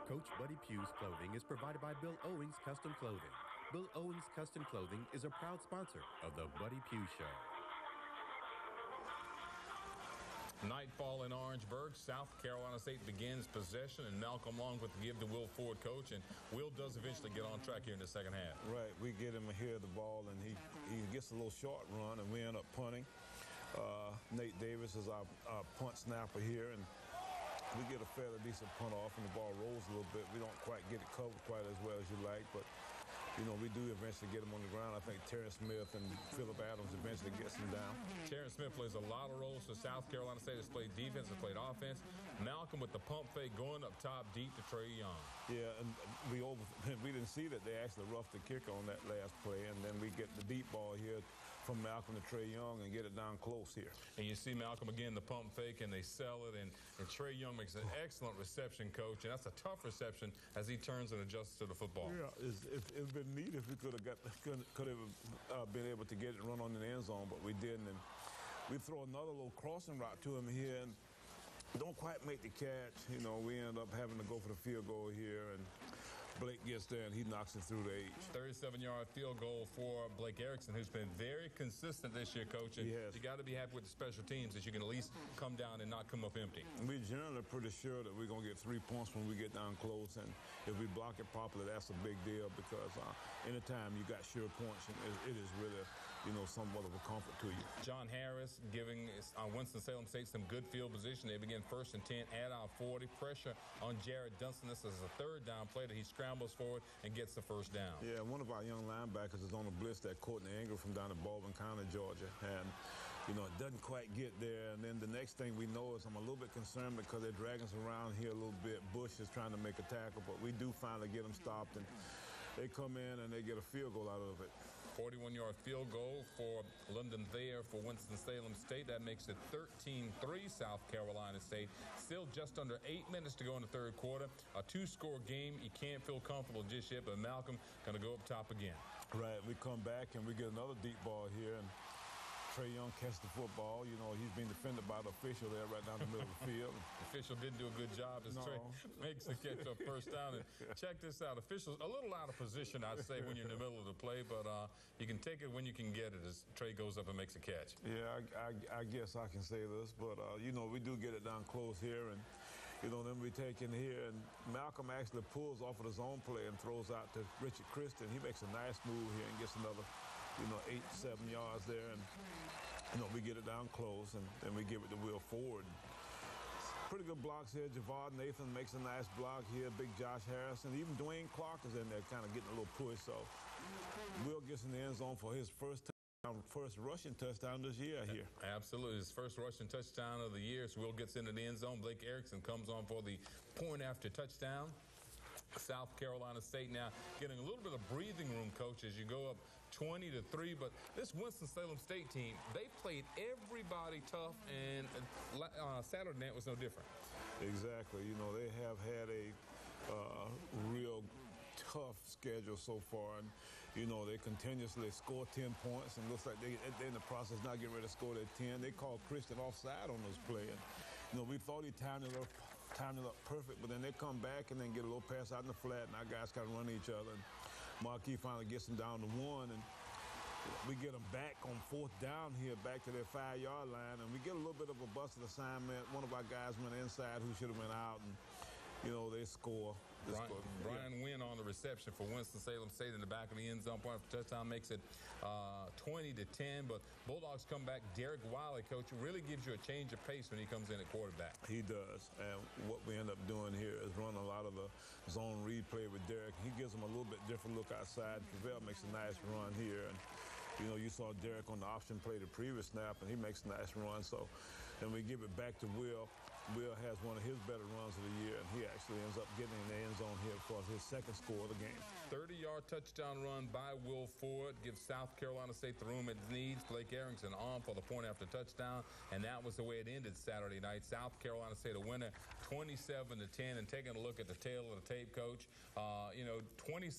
Coach Buddy Pough's clothing is provided by Bill Owens Custom Clothing. Bill Owens Custom Clothing is a proud sponsor of the Buddy Pough Show. Nightfall in Orangeburg. South Carolina State begins possession, and Malcolm Long with the give to Will Ford, coach. And Will does eventually get on track here in the second half. Right. We get him here the ball, and he gets a little short run, and we end up punting. Nate Davis is our punt snapper here, and we get a fairly decent punt off, and the ball rolls a little bit. We don't quite get it covered quite as well as you like, but you know, we do eventually get him on the ground. I think Terrence Smith and Phillip Adams eventually gets him down. Terrence Smith plays a lot of roles for South Carolina State. Has played defense, has played offense. Malcolm with the pump fake going up top deep to Trey Young. Yeah, and we didn't see that they actually roughed the kicker on that last play, and then we get the deep ball here from Malcolm to Trey Young and get it down close here. And you see Malcolm again, the pump fake, and they sell it, and Trey Young makes an excellent reception, coach, and that's a tough reception as he turns and adjusts to the football. Yeah, it's been neat if we could have been able to get it run on the end zone, but we didn't. And we throw another little crossing route to him here and don't quite make the catch. You know, we end up having to go for the field goal here, and Blake gets there, and he knocks it through the H. 37-yard field goal for Blake Erickson, who's been very consistent this year, coach. And you got to be happy with the special teams that you can at least come down and not come up empty. We're generally pretty sure that we're going to get 3 points when we get down close, and if we block it properly, that's a big deal because anytime you got sure points, it is really, you know, somewhat of a comfort to you. John Harris giving Winston-Salem State some good field position. They begin 1st and 10 at our 40. Pressure on Jared Dunston. This is a third down play that he scrambles forward and gets the first down. Yeah, one of our young linebackers is on a blitz that Courtney Ingram from down in Baldwin County, Georgia. And, you know, it doesn't quite get there. And then the next thing we know is I'm a little bit concerned because they're dragging us around here a little bit. Bush is trying to make a tackle, but we do finally get them stopped. And they come in and they get a field goal out of it. 41-yard field goal for London Thayer for Winston-Salem State. That makes it 13-3 South Carolina State. Still just under 8 minutes to go in the third quarter. A 2-score game. You can't feel comfortable just yet, but Malcolm going to go up top again. Right. We come back and we get another deep ball here, and Trey Young catches the football. You know, he's being defended by the official there right down the middle of the field. The official didn't do a good job as Trey makes the catch up first down. And check this out. Officials a little out of position, I'd say, when you're in the middle of the play, but you can take it when you can get it as Trey goes up and makes a catch. Yeah, I guess I can say this, but, you know, we do get it down close here, and, you know, then we take in here, and Malcolm actually pulls off of his own play and throws out to Richard Christian. He makes a nice move here and gets another, you know, 8-7 yards there, and you know, we get it down close, and then we give it to Will Ford. Pretty good blocks here. Javard Nathan makes a nice block here. Big Josh Harrison. Even Dwayne Clark is in there kind of getting a little push. So Will gets in the end zone for his first rushing touchdown this year here. Absolutely. His first rushing touchdown of the year. So Will gets into the end zone. Blake Erickson comes on for the point after touchdown. South Carolina State now getting a little bit of breathing room, coach, as you go up 20-3. But this Winston-Salem State team, they played everybody tough, and Saturday night was no different. Exactly. You know, they have had a real tough schedule so far, and you know they continuously score 10 points, and looks like they're in the process now getting ready to score that 10. They called Christian offside on those plays. You know, we thought he timed it up perfect, but then they come back and then get a little pass out in the flat, and our guys kind of run each other. And Marquis finally gets them down to 1, and we get them back on 4th down here, back to their 5-yard line, and we get a little bit of a busted assignment. One of our guys went inside who should have went out, and you know, they score. Brian Wynn on the reception for Winston-Salem State in the back of the end zone. Point for touchdown makes it 20-10. But Bulldogs come back. Derek Wiley, coach, really gives you a change of pace when he comes in at quarterback. He does. And what we end up doing here is run a lot of the zone read play with Derek. He gives them a little bit different look outside. Cavell makes a nice run here. And you know, you saw Derek on the option play the previous snap, and he makes a nice run. So then we give it back to Will. Will has one of his better runs of the year, and he actually ends up getting in the end zone here for his second score of the game. 30-yard touchdown run by Will Ford gives South Carolina State the room it needs. Blake Erickson on for the point after touchdown, and that was the way it ended Saturday night. South Carolina State a winner, 27-10. And taking a look at the tail of the tape, coach, you know, 23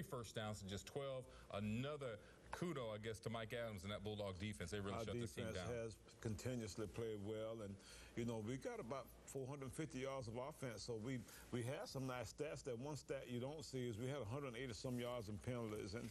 first downs to just 12. Another kudos, I guess, to Mike Adams and that Bulldog defense. They really Our shut this team defense down. has continuously played well, and you know we got about 450 yards of offense. So we had some nice stats. That one stat you don't see is we had 180 some yards in penalties, and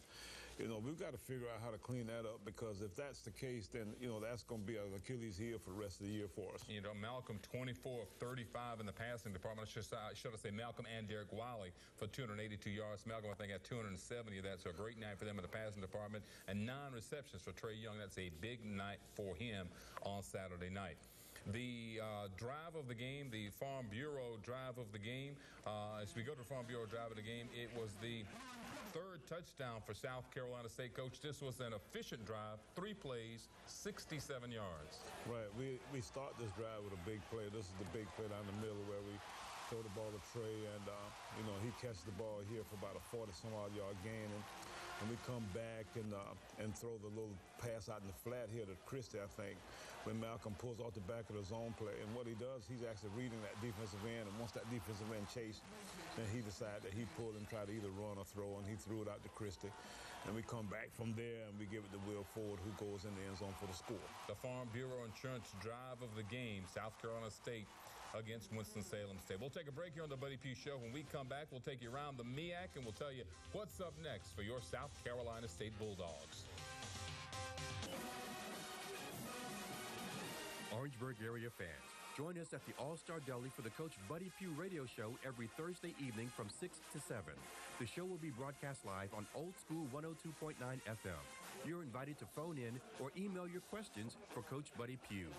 you know we've got to figure out how to clean that up, because if that's the case, then you know that's going to be an Achilles heel for the rest of the year for us. You know, Malcolm 24 of 35 in the passing department. Should I say Malcolm and Derek Wiley for 282 yards. Malcolm, I think, had 270 of that, so a great night for them in the passing department. And 9 receptions for Trey Young. That's a big night for him on Saturday night. The drive of the game, the Farm Bureau drive of the game, as we go to the Farm Bureau drive of the game, it was the 3rd touchdown for South Carolina State. Coach, this was an efficient drive, 3 plays, 67 yards. Right. We start this drive with a big play. This is the big play down the middle where we throw the ball to Trey, and you know he catches the ball here for about a 40-some-odd yard gain, and we come back and throw the little pass out in the flat here to Christie, I think, when Malcolm pulls off the back of the zone play. And what he does, he's actually reading that defensive end, and once that defensive end chased, then he decided that he'd pull and try to either run or throw, and he threw it out to Christie. And we come back from there, and we give it to Will Ford, who goes in the end zone for the score. The Farm Bureau Insurance drive of the game, South Carolina State against Winston-Salem State. We'll take a break here on the Buddy Pough Show. When we come back, we'll take you around the MEAC, and we'll tell you what's up next for your South Carolina State Bulldogs. Orangeburg area fans, join us at the All-Star Deli for the Coach Buddy Pough radio show every Thursday evening from 6 to 7. The show will be broadcast live on Old School 102.9 FM. You're invited to phone in or email your questions for Coach Buddy Pough.